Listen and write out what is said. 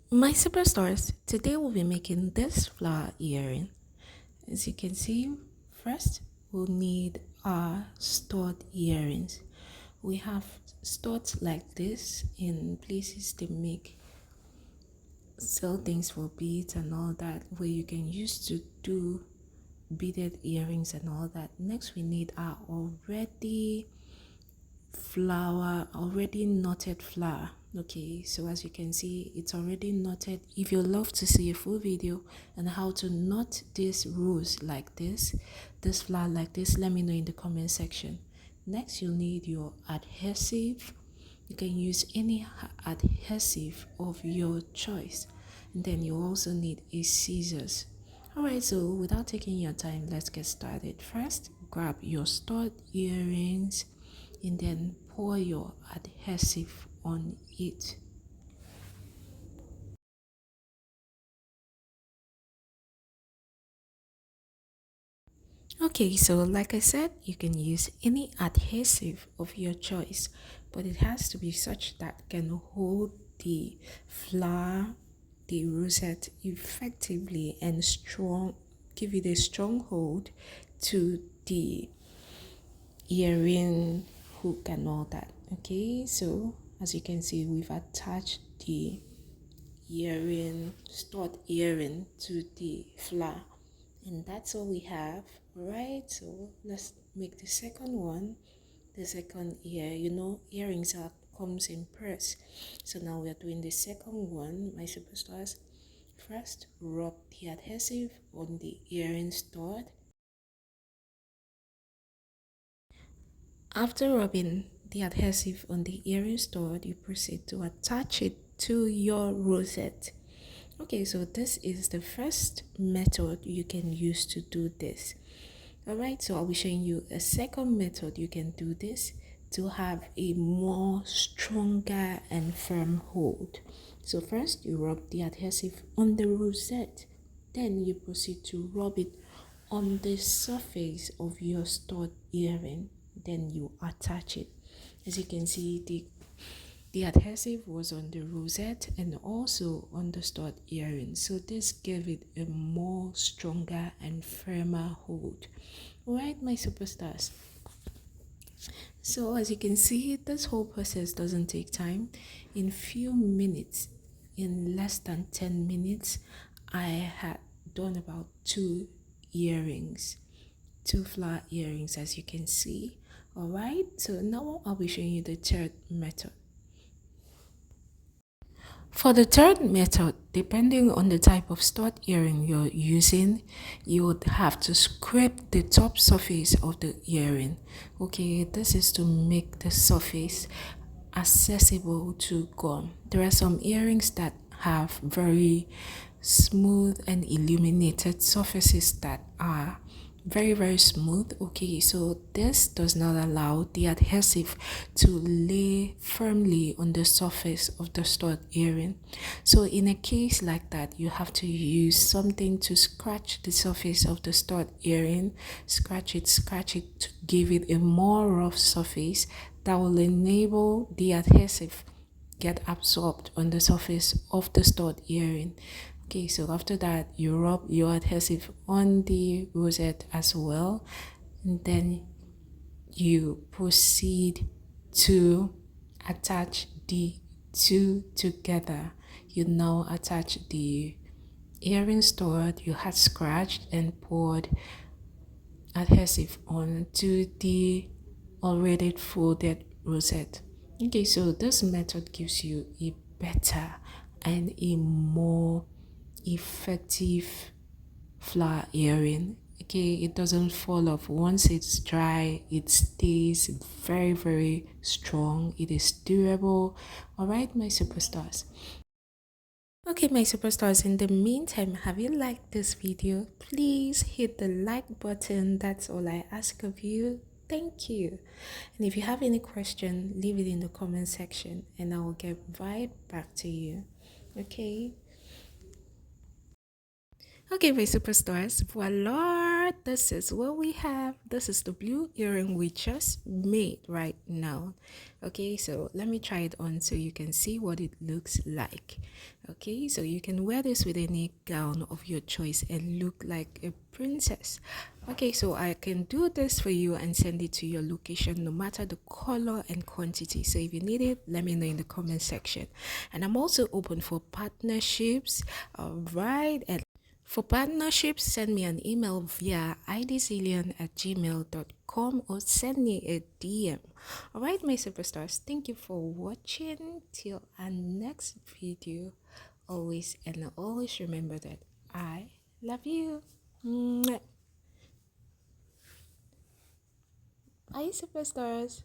My superstars, today we'll be making this flower earring. As you can see, first we'll need our stud earrings. We have studs like this in places they make sell things for beads and all that, where you can use to do beaded earrings and all that. Next we need our already knotted flower. Okay, so as you can see, it's already knotted. If you love to see a full video on how to knot this rose like this flower like this, let me know in the comment section. Next you'll need your adhesive. You can use any adhesive of your choice, and then you also need a scissors. Alright, so without taking your time, let's get started. First, grab your stud earrings and then pour your adhesive on it. Okay, so like I said, you can use any adhesive of your choice, but it has to be such that can hold the flower, the rosette effectively and strong, give it a strong hold to the earring hook and all that. Okay, so as you can see, we've attached the stud earring to the flower, and that's all we have. Right, so let's make the second one. The second ear, earrings are comes in pairs, so now we are doing the second one, my superstars. First, rub the adhesive on the earring stud. After rubbing the adhesive on the earring stud, you proceed to attach it to your rosette. Okay, so this is the first method you can use to do this. Alright, so I'll be showing you a second method you can do this to have a more stronger and firm hold. So first you rub the adhesive on the rosette, then you proceed to rub it on the surface of your stud earring, then you attach it. As you can see, the adhesive was on the rosette and also on the stud earring, so this gave it a more stronger and firmer hold. Alright, my superstars, so as you can see, this whole process doesn't take time. In few minutes, in less than 10 minutes, I had done about two flower earrings, as you can see. Alright, so now I'll be showing you the third method. For the third method, depending on the type of stud earring you're using, you would have to scrape the top surface of the earring. Okay, this is to make the surface accessible to gum. There are some earrings that have very smooth and illuminated surfaces that are very smooth. Okay, so this does not allow the adhesive to lay firmly on the surface of the stud earring. So in a case like that, you have to use something to scratch the surface of the stud earring, scratch it to give it a more rough surface that will enable the adhesive get absorbed on the surface of the stud earring. Okay, so after that, you rub your adhesive on the rosette as well, and then you proceed to attach the two together. You now attach the earring stud you had scratched and poured adhesive onto the already folded rosette. Okay, so this method gives you a better and a more effective flower earring. Okay, it doesn't fall off once it's dry. It stays very strong. It is durable. All right, my superstars. Okay, my superstars, in the meantime, have you liked this video? Please hit the like button. That's all I ask of you. Thank you. And if you have any question, leave it in the comment section and I will get right back to you. Okay. Okay, my superstars, voila! this is what we have. This is the blue earring we just made right now. Okay, so let me try it on so you can see what it looks like. Okay, so you can wear this with any gown of your choice and look like a princess. Okay, so I can do this for you and send it to your location no matter the color and quantity. So if you need it, let me know in the comment section. And I'm also open for partnerships. All right, and for partnerships, send me an email via idzillion@gmail.com or send me a DM. Alright, my superstars, thank you for watching. Till our next video. Always and always remember that I love you. Mwah. Bye, superstars.